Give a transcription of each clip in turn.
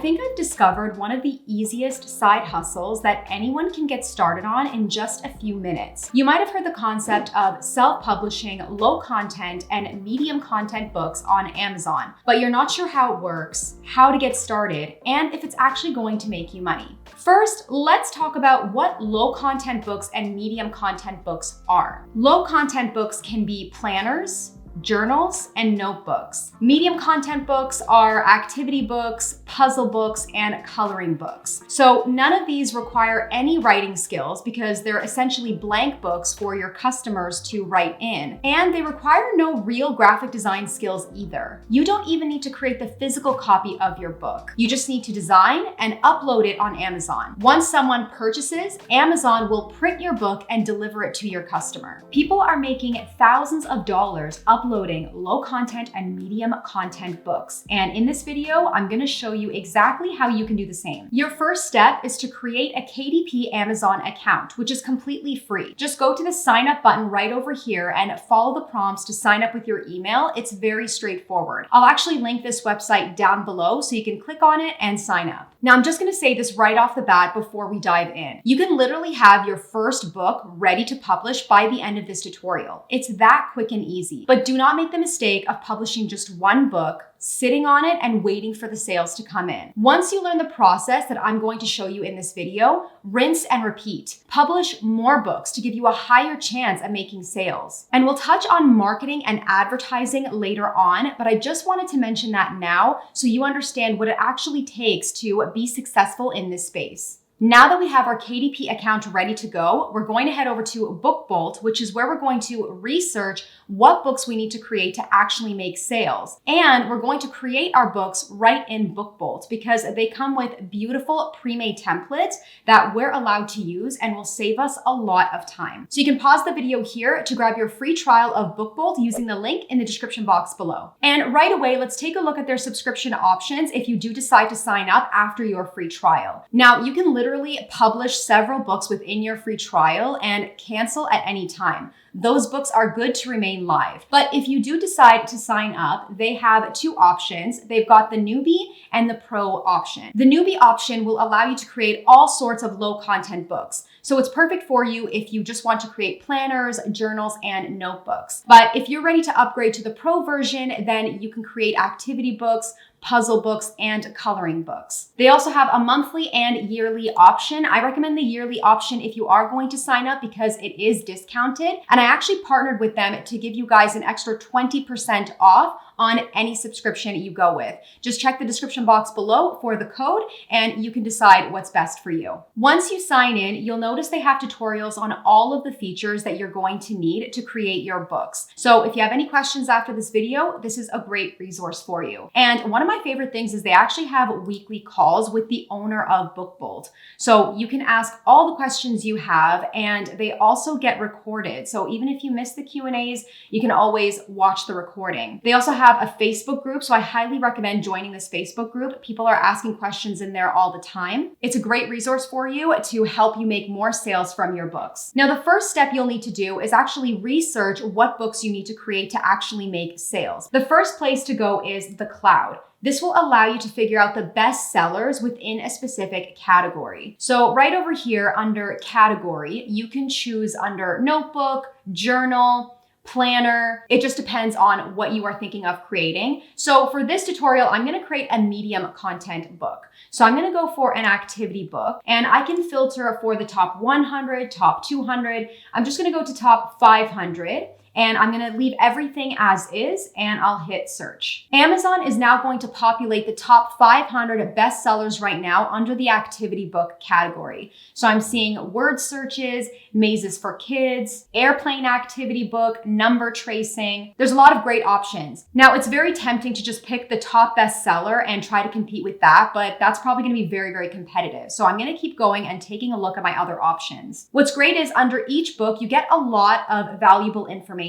think I've discovered one of the easiest side hustles that anyone can get started on in just a few minutes. You might have heard the concept of self-publishing low content and medium content books on Amazon, but you're not sure how it works, how to get started, and if it's actually going to make you money. First, let's talk about what low content books and medium content books are. Low content books can be planners, journals, and notebooks. Medium content books are activity books, puzzle books, and coloring books. So none of these require any writing skills because they're essentially blank books for your customers to write in. And they require no real graphic design skills either. You don't even need to create the physical copy of your book. You just need to design and upload it on Amazon. Once someone purchases, Amazon will print your book and deliver it to your customer. People are making thousands of dollars uploading low content and medium content books. And in this video, I'm gonna show you exactly how you can do the same. Your first step is to create a KDP Amazon account, which is completely free. Just go to the sign up button right over here and follow the prompts to sign up with your email. It's very straightforward. I'll actually link this website down below so you can click on it and sign up. Now, I'm just gonna say this right off the bat before we dive in. You can literally have your first book ready to publish by the end of this tutorial. It's that quick and easy, but do not make the mistake of publishing just one book, sitting on it and waiting for the sales to come in. Once you learn the process that I'm going to show you in this video, rinse and repeat. Publish more books to give you a higher chance at making sales. And we'll touch on marketing and advertising later on, but I just wanted to mention that now so you understand what it actually takes to be successful in this space. Now that we have our KDP account ready to go, we're going to head over to BookBolt, which is where we're going to research what books we need to create to actually make sales. And we're going to create our books right in BookBolt because they come with beautiful pre-made templates that we're allowed to use and will save us a lot of time. So you can pause the video here to grab your free trial of BookBolt using the link in the description box below. And right away, let's take a look at their subscription options if you do decide to sign up after your free trial. Now, you can literally publish several books within your free trial and cancel at any time. Those books are good to remain live. But if you do decide to sign up, they have two options. They've got the newbie and the pro option. The newbie option will allow you to create all sorts of low content books. So it's perfect for you if you just want to create planners, journals, and notebooks. But if you're ready to upgrade to the pro version, then you can create activity books, puzzle books, and coloring books. They also have a monthly and yearly option. I recommend the yearly option if you are going to sign up because it is discounted. And I actually partnered with them to give you guys an extra 20% off on any subscription you go with. Just check the description box below for the code and you can decide what's best for you. Once you sign in, you'll notice they have tutorials on all of the features that you're going to need to create your books. So if you have any questions after this video, this is a great resource for you. And one of my favorite things is they actually have weekly calls with the owner of BookBolt. So you can ask all the questions you have and they also get recorded. So even if you miss the Q&As, you can always watch the recording. They also have a Facebook group, so I highly recommend joining this Facebook group. People are asking questions in there all the time. It's a great resource for you to help you make more sales from your books. Now, the first step you'll need to do is actually research what books you need to create to actually make sales. The first place to go is the cloud. This will allow you to figure out the best sellers within a specific category. So right over here under category, you can choose under notebook, journal, planner. It just depends on what you are thinking of creating. So for this tutorial, I'm going to create a medium content book. So I'm going to go for an activity book and I can filter for the top 100, top 200. I'm just going to go to top 500. And I'm gonna leave everything as is and I'll hit search. Amazon is now going to populate the top 500 bestsellers right now under the activity book category. So I'm seeing word searches, mazes for kids, airplane activity book, number tracing. There's a lot of great options. Now it's very tempting to just pick the top bestseller and try to compete with that, but that's probably gonna be very, very competitive. So I'm gonna keep going and taking a look at my other options. What's great is under each book, you get a lot of valuable information.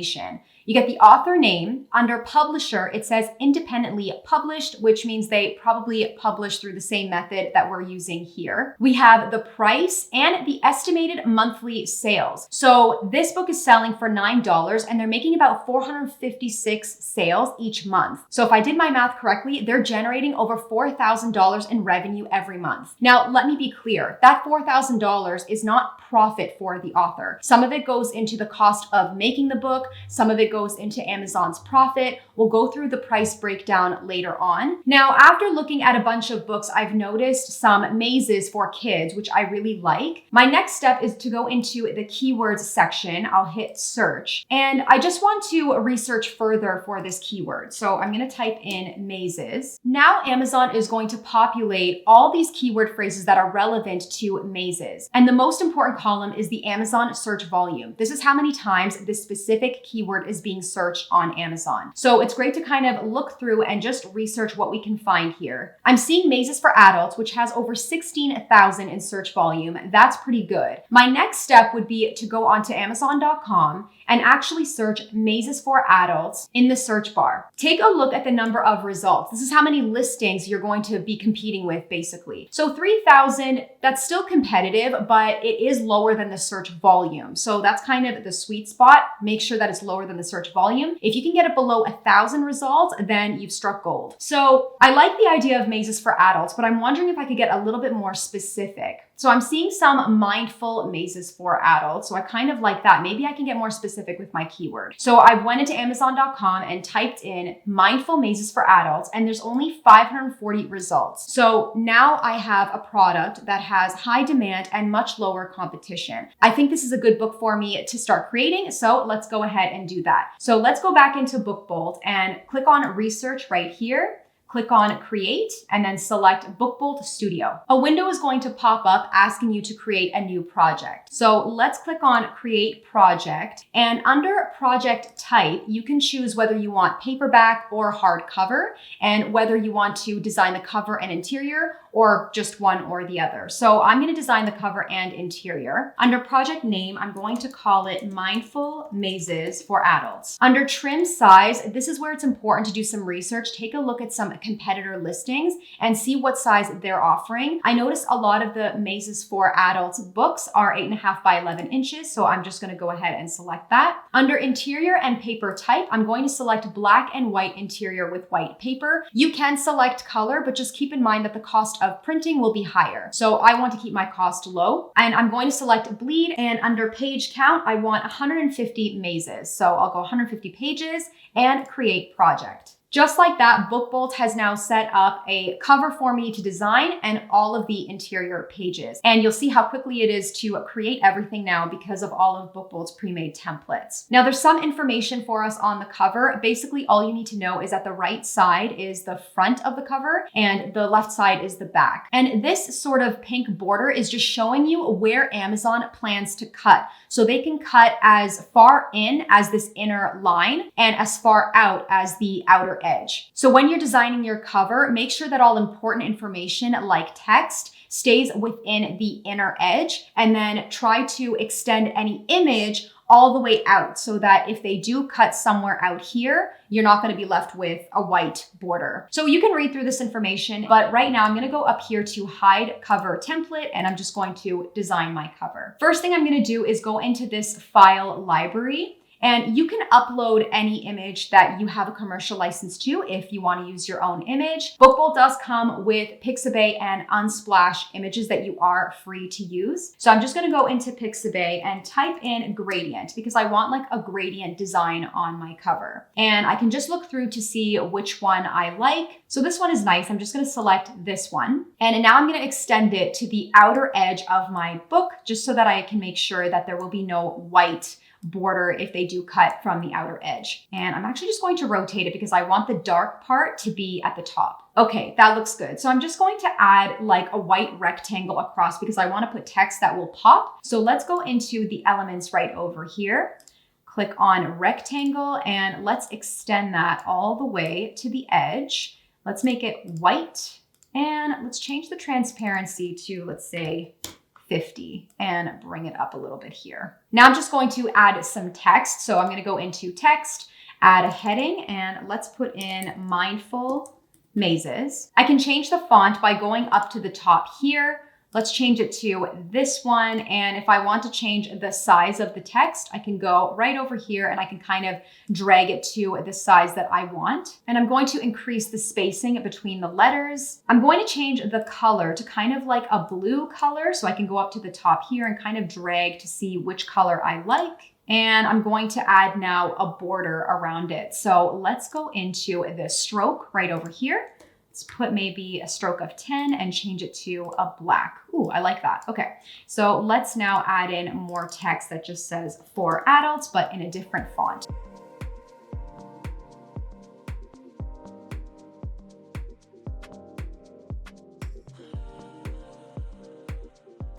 You get the author name. Under publisher, it says independently published, which means they probably publish through the same method that we're using here. We have the price and the estimated monthly sales. So this book is selling for $9 and they're making about 456 sales each month. So if I did my math correctly, they're generating over $4,000 in revenue every month. Now, let me be clear. That $4,000 is not profit for the author. Some of it goes into the cost of making the book. Some of it goes into Amazon's profit. We'll go through the price breakdown later on. Now, after looking at a bunch of books, I've noticed some mazes for kids, which I really like. My next step is to go into the keywords section. I'll hit search. And I just want to research further for this keyword. So I'm going to type in mazes. Now Amazon is going to populate all these keyword phrases that are relevant to mazes. And the most important column is the Amazon search volume. This is how many times this specific keyword is being searched on Amazon. So it's great to kind of look through and just research what we can find here. I'm seeing mazes for adults, which has over 16,000 in search volume. That's pretty good. My next step would be to go onto Amazon.com and actually search mazes for adults in the search bar. Take a look at the number of results. This is how many listings you're going to be competing with, basically. So 3,000, that's still competitive, but it is lower than the search volume. So that's kind of the sweet spot. Make sure that it's lower than the search volume. If you can get it below 1,000 results, then you've struck gold. So I like the idea of mazes for adults, but I'm wondering if I could get a little bit more specific. So I'm seeing some mindful mazes for adults. So I kind of like that. Maybe I can get more specific with my keyword. So I went into Amazon.com and typed in mindful mazes for adults, and there's only 540 results. So now I have a product that has high demand and much lower competition. I think this is a good book for me to start creating. So let's go ahead and do that. So let's go back into BookBolt and click on research right here. Click on create and then select BookBolt Studio. A window is going to pop up asking you to create a new project. So let's click on create project, and under project type, you can choose whether you want paperback or hardcover and whether you want to design the cover and interior or just one or the other. So I'm going to design the cover and interior. Under project name, I'm going to call it Mindful Mazes for Adults. Under trim size, this is where it's important to do some research. Take a look at some competitor listings and see what size they're offering. I noticed a lot of the mazes for adults books are 8.5 by 11 inches. So I'm just going to go ahead and select that. Under interior and paper type, I'm going to select black and white interior with white paper. You can select color, but just keep in mind that the cost of printing will be higher. So I want to keep my cost low, and I'm going to select bleed, and under page count, I want 150 mazes. So I'll go 150 pages and create project. Just like that, BookBolt has now set up a cover for me to design and all of the interior pages. And you'll see how quickly it is to create everything now because of all of BookBolt's pre-made templates. Now there's some information for us on the cover. Basically, all you need to know is that the right side is the front of the cover and the left side is the back. And this sort of pink border is just showing you where Amazon plans to cut. So they can cut as far in as this inner line and as far out as the outer edge. So when you're designing your cover, make sure that all important information like text stays within the inner edge, and then try to extend any image all the way out so that if they do cut somewhere out here, you're not going to be left with a white border. So you can read through this information, but right now I'm going to go up here to hide cover template, and I'm just going to design my cover. First thing I'm going to do is go into this file library. And you can upload any image that you have a commercial license to if you want to use your own image. BookBolt does come with Pixabay and Unsplash images that you are free to use. So I'm just going to go into Pixabay and type in gradient because I want like a gradient design on my cover. And I can just look through to see which one I like. So this one is nice. I'm just going to select this one. And now I'm going to extend it to the outer edge of my book just so that I can make sure that there will be no white border if they do cut from the outer edge. And I'm actually just going to rotate it because I want the dark part to be at the top. Okay, that looks good. So I'm just going to add like a white rectangle across because I want to put text that will pop. So let's go into the elements right over here. Click on rectangle and let's extend that all the way to the edge. Let's make it white and let's change the transparency to, let's say, 50 and bring it up a little bit here. Now I'm just going to add some text. So I'm going to go into text, add a heading, and let's put in mindful mazes. I can change the font by going up to the top here. Let's change it to this one. And if I want to change the size of the text, I can go right over here and I can kind of drag it to the size that I want. And I'm going to increase the spacing between the letters. I'm going to change the color to kind of like a blue color. So I can go up to the top here and kind of drag to see which color I like. And I'm going to add now a border around it. So let's go into the stroke right over here. Let's put maybe a stroke of 10 and change it to a black. Ooh, I like that. Okay, so let's now add in more text that just says for adults, but in a different font.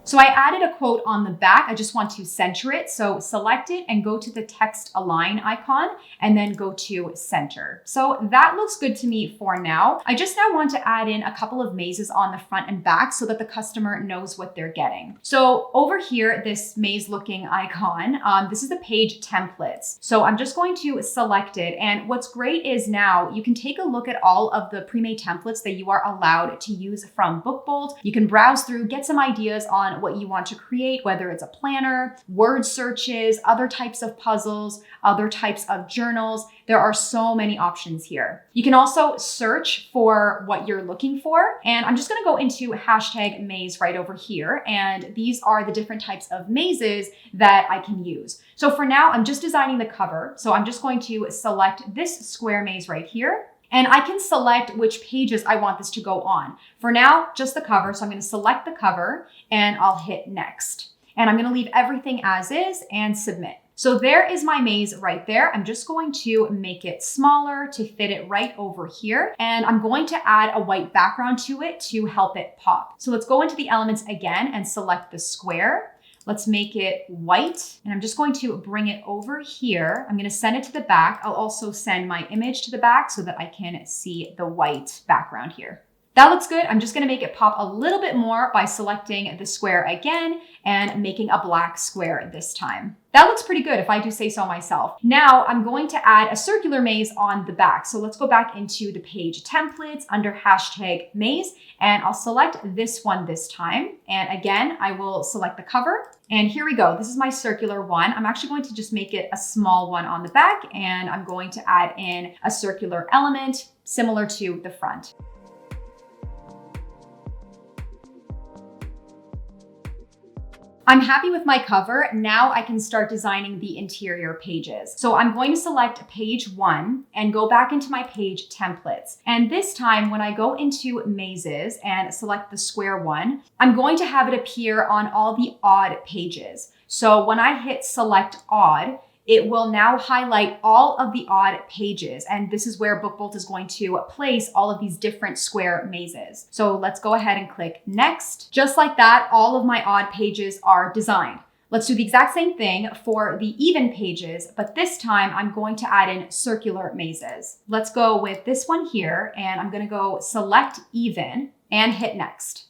So I added a quote on the back. I just want to center it. So select it and go to the text align icon and then go to center. So that looks good to me for now. I just now want to add in a couple of mazes on the front and back so that the customer knows what they're getting. So over here, this maze looking icon, this is the page templates. So I'm just going to select it. And what's great is now you can take a look at all of the pre-made templates that you are allowed to use from BookBolt. You can browse through, get some ideas on what you want to create, whether it's a planner, word searches, other types of puzzles, other types of journals. There are so many options here. You can also search for what you're looking for. And I'm just going to go into hashtag maze right over here. And these are the different types of mazes that I can use. So for now, I'm just designing the cover. So I'm just going to select this square maze right here. And I can select which pages I want this to go on. For now, just the cover. So I'm going to select the cover and I'll hit next. And I'm going to leave everything as is and submit. So there is my maze right there. I'm just going to make it smaller to fit it right over here. And I'm going to add a white background to it to help it pop. So let's go into the elements again and select the square. Let's make it white. And I'm just going to bring it over here. I'm going to send it to the back. I'll also send my image to the back so that I can see the white background here. That looks good. I'm just going to make it pop a little bit more by selecting the square again and making a black square this time. That looks pretty good if I do say so myself. Now I'm going to add a circular maze on the back. So let's go back into the page templates under hashtag maze, and I'll select this one this time. And again, I will select the cover. And here we go. This is my circular one. I'm actually going to just make it a small one on the back, and I'm going to add in a circular element similar to the front. I'm happy with my cover. Now I can start designing the interior pages. So I'm going to select page 1 and go back into my page templates. And this time when I go into mazes and select the square one, I'm going to have it appear on all the odd pages. So when I hit select odd, it will now highlight all of the odd pages. And this is where BookBolt is going to place all of these different square mazes. So let's go ahead and click next. Just like that, all of my odd pages are designed. Let's do the exact same thing for the even pages, but this time I'm going to add in circular mazes. Let's go with this one here, and I'm going to go select even and hit next.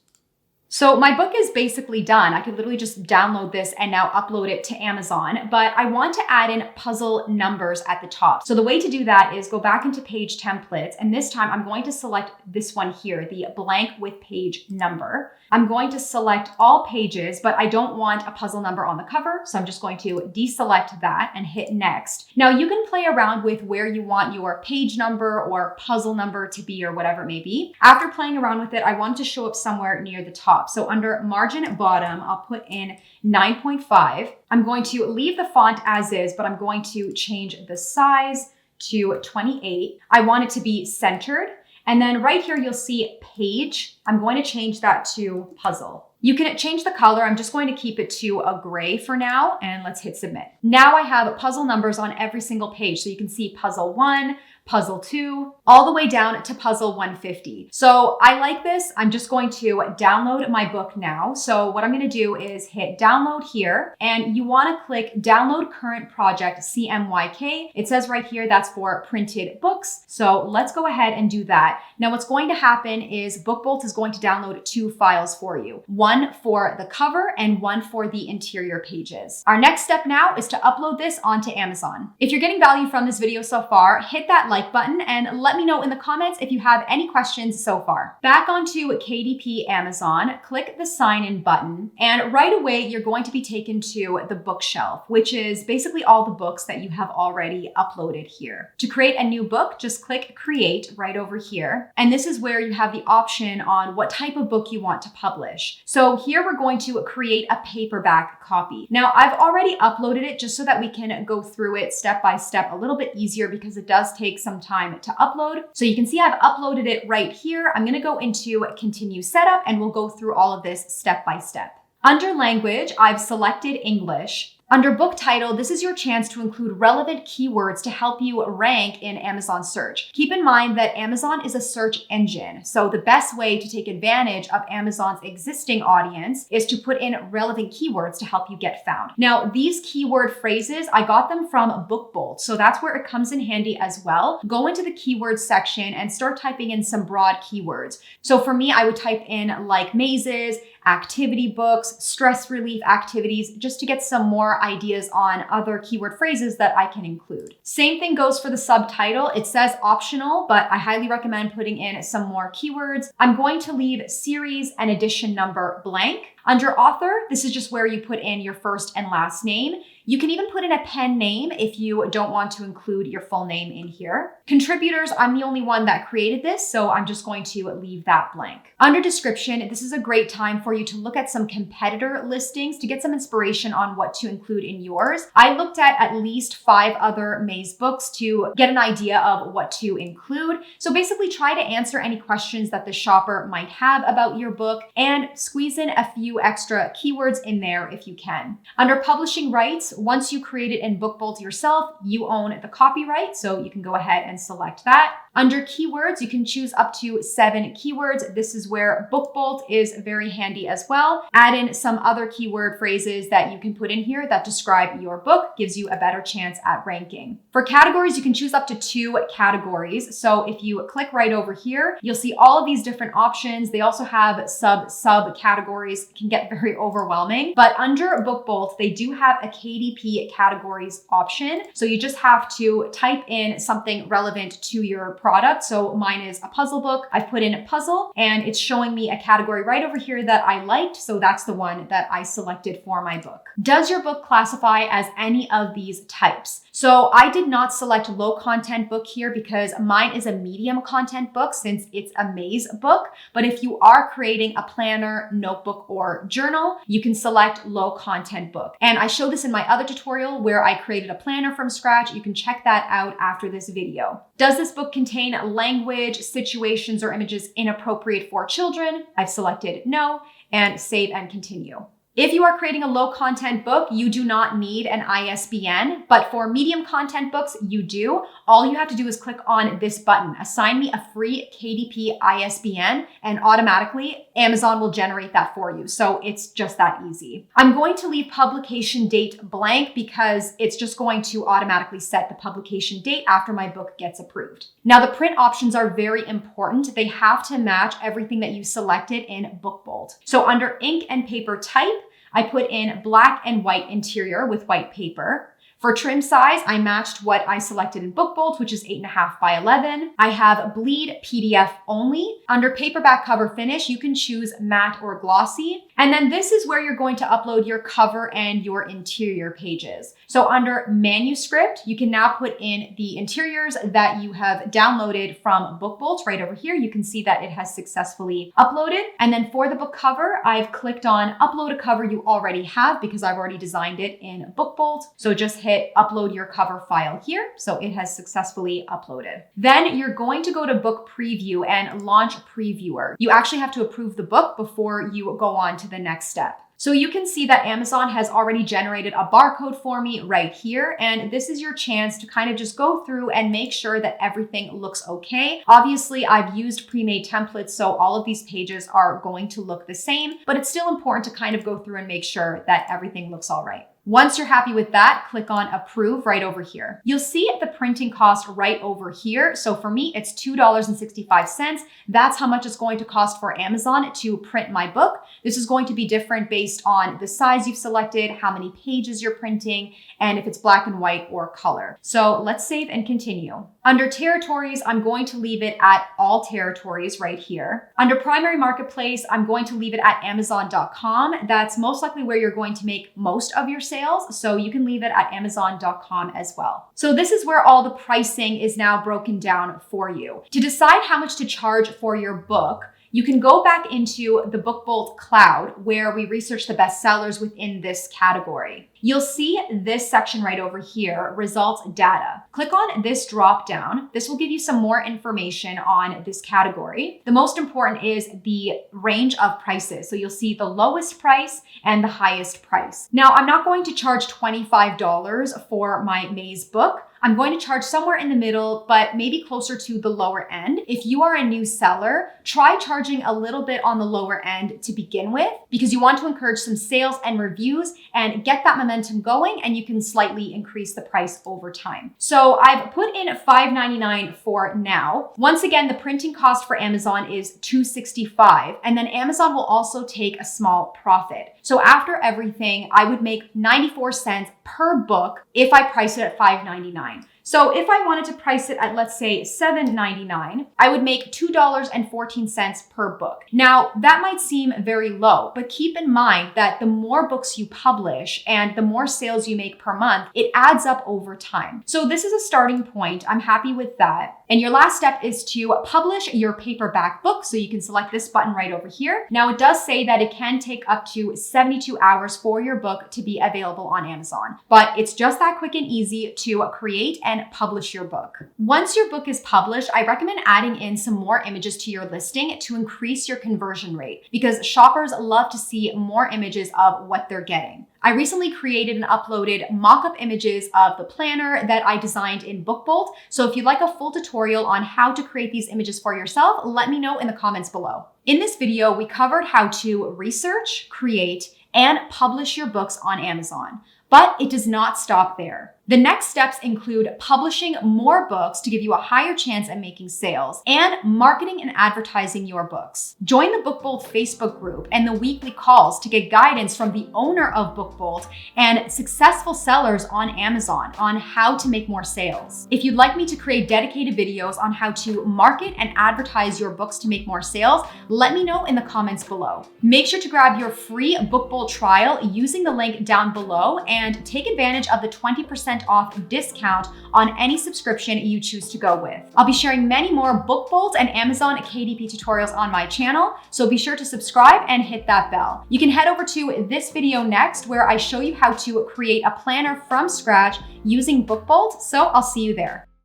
So my book is basically done. I could literally just download this and now upload it to Amazon, but I want to add in puzzle numbers at the top. So the way to do that is go back into page templates, and this time I'm going to select this one here, the blank with page number. I'm going to select all pages, but I don't want a puzzle number on the cover, so I'm just going to deselect that and hit next. Now you can play around with where you want your page number or puzzle number to be or whatever it may be. After playing around with it, I want it to show up somewhere near the top. So under margin bottom, I'll put in 9.5. I'm going to leave the font as is, but I'm going to change the size to 28. I want it to be centered. And then right here, you'll see page. I'm going to change that to puzzle. You can change the color. I'm just going to keep it to a gray for now, and let's hit submit. Now I have puzzle numbers on every single page. So you can see puzzle 1, puzzle 2, all the way down to puzzle 150. So I like this. I'm just going to download my book now. So what I'm going to do is hit download here, and you want to click download current project CMYK. It says right here that's for printed books. So let's go ahead and do that. Now what's going to happen is BookBolt is going to download 2 files for you. One one for the cover and one for the interior pages. Our next step now is to upload this onto Amazon. If you're getting value from this video so far, hit that like button and let me know in the comments if you have any questions so far. Back onto KDP Amazon, click the sign in button, and right away you're going to be taken to the bookshelf, which is basically all the books that you have already uploaded here. To create a new book, just click create right over here. And this is where you have the option on what type of book you want to publish. So here we're going to create a paperback copy. Now I've already uploaded it just so that we can go through it step by step a little bit easier because it does take some time to upload. So you can see I've uploaded it right here. I'm going to go into continue setup and we'll go through all of this step by step. Under language, I've selected English. Under book title, this is your chance to include relevant keywords to help you rank in Amazon search. Keep in mind that Amazon is a search engine, so the best way to take advantage of Amazon's existing audience is to put in relevant keywords to help you get found. Now, these keyword phrases, I got them from BookBolt, so that's where it comes in handy as well. Go into the keywords section and start typing in some broad keywords. So for me, I would type in like mazes, activity books, stress relief activities, just to get some more ideas on other keyword phrases that I can include. Same thing goes for the subtitle. It says optional, but I highly recommend putting in some more keywords. I'm going to leave series and edition number blank. Under author, this is just where you put in your first and last name. You can even put in a pen name if you don't want to include your full name in here. Contributors, I'm the only one that created this, so I'm just going to leave that blank. Under description, this is a great time for you to look at some competitor listings to get some inspiration on what to include in yours. I looked at least 5 other maze books to get an idea of what to include. So basically try to answer any questions that the shopper might have about your book and squeeze in a few extra keywords in there if you can. Under publishing rights, once you create it in BookBolt yourself, you own the copyright, so you can go ahead and select that. Under keywords, you can choose up to 7 keywords. This is where BookBolt is very handy as well. Add in some other keyword phrases that you can put in here that describe your book, gives you a better chance at ranking. For categories, you can choose up to 2 categories. So if you click right over here, you'll see all of these different options. They also have sub categories. It can get very overwhelming, but under BookBolt, they do have a KDP categories option. So you just have to type in something relevant to your product. So mine is a puzzle book. I've put in a puzzle and it's showing me a category right over here that I liked. So that's the one that I selected for my book. Does your book classify as any of these types? So I did not select low content book here because mine is a medium content book since it's a maze book. But if you are creating a planner, notebook, or journal, you can select low content book. And I show this in my other tutorial where I created a planner from scratch. You can check that out after this video. Does this book contain language, situations, or images inappropriate for children? I've selected no, and save and continue. If you are creating a low content book, you do not need an ISBN, but for medium content books, you do. All you have to do is click on this button, assign me a free KDP ISBN, and automatically Amazon will generate that for you. So it's just that easy. I'm going to leave publication date blank because it's just going to automatically set the publication date after my book gets approved. Now the print options are very important. They have to match everything that you selected in BookBolt. So under ink and paper type, I put in black and white interior with white paper. For trim size, I matched what I selected in BookBolt, which is 8.5 by 11. I have bleed PDF only. Under paperback cover finish, you can choose matte or glossy. And then this is where you're going to upload your cover and your interior pages. So under manuscript, you can now put in the interiors that you have downloaded from BookBolt. Right over here, you can see that it has successfully uploaded. And then for the book cover, I've clicked on upload a cover you already have because I've already designed it in BookBolt. So just hit upload your cover file here. So it has successfully uploaded. Then you're going to go to book preview and launch previewer. You actually have to approve the book before you go on to the next step. So you can see that Amazon has already generated a barcode for me right here. And this is your chance to kind of just go through and make sure that everything looks okay. Obviously, I've used pre-made templates, so all of these pages are going to look the same, but it's still important to kind of go through and make sure that everything looks all right. Once you're happy with that, click on approve right over here. You'll see the printing cost right over here. So for me, it's $2.65. That's how much it's going to cost for Amazon to print my book. This is going to be different based on the size you've selected, how many pages you're printing, and if it's black and white or color. So let's save and continue. Under territories, I'm going to leave it at all territories right here. Under primary marketplace, I'm going to leave it at Amazon.com. That's most likely where you're going to make most of your sales. So you can leave it at Amazon.com as well. So this is where all the pricing is now broken down for you. To decide how much to charge for your book, you can go back into the BookBolt Cloud where we research the bestsellers within this category. You'll see this section right over here, results data. Click on this drop down. This will give you some more information on this category. The most important is the range of prices. So you'll see the lowest price and the highest price. Now, I'm not going to charge $25 for my Maze book. I'm going to charge somewhere in the middle, but maybe closer to the lower end. If you are a new seller, try charging a little bit on the lower end to begin with, because you want to encourage some sales and reviews and get that momentum going, and you can slightly increase the price over time. So I've put in $5.99 for now. Once again, the printing cost for Amazon is $2.65, and then Amazon will also take a small profit. So after everything, I would make 94 cents per book if I price it at $5.99. So if I wanted to price it at, let's say, $7.99, I would make $2.14 per book. Now, that might seem very low, but keep in mind that the more books you publish and the more sales you make per month, it adds up over time. So this is a starting point. I'm happy with that. And your last step is to publish your paperback book. So you can select this button right over here. Now, it does say that it can take up to 72 hours for your book to be available on Amazon, but it's just that quick and easy to create and publish your book. Once your book is published, I recommend adding in some more images to your listing to increase your conversion rate, because shoppers love to see more images of what they're getting. I recently created and uploaded mock-up images of the planner that I designed in BookBolt. So if you'd like a full tutorial on how to create these images for yourself, let me know in the comments below. In this video, we covered how to research, create, and publish your books on Amazon. But it does not stop there. The next steps include publishing more books to give you a higher chance at making sales, and marketing and advertising your books. Join the BookBolt Facebook group and the weekly calls to get guidance from the owner of BookBolt and successful sellers on Amazon on how to make more sales. If you'd like me to create dedicated videos on how to market and advertise your books to make more sales, let me know in the comments below. Make sure to grab your free BookBolt trial using the link down below and take advantage of the 20% off discount on any subscription you choose to go with. I'll be sharing many more BookBolt and Amazon KDP tutorials on my channel, so be sure to subscribe and hit that bell. You can head over to this video next where I show you how to create a planner from scratch using BookBolt, so I'll see you there.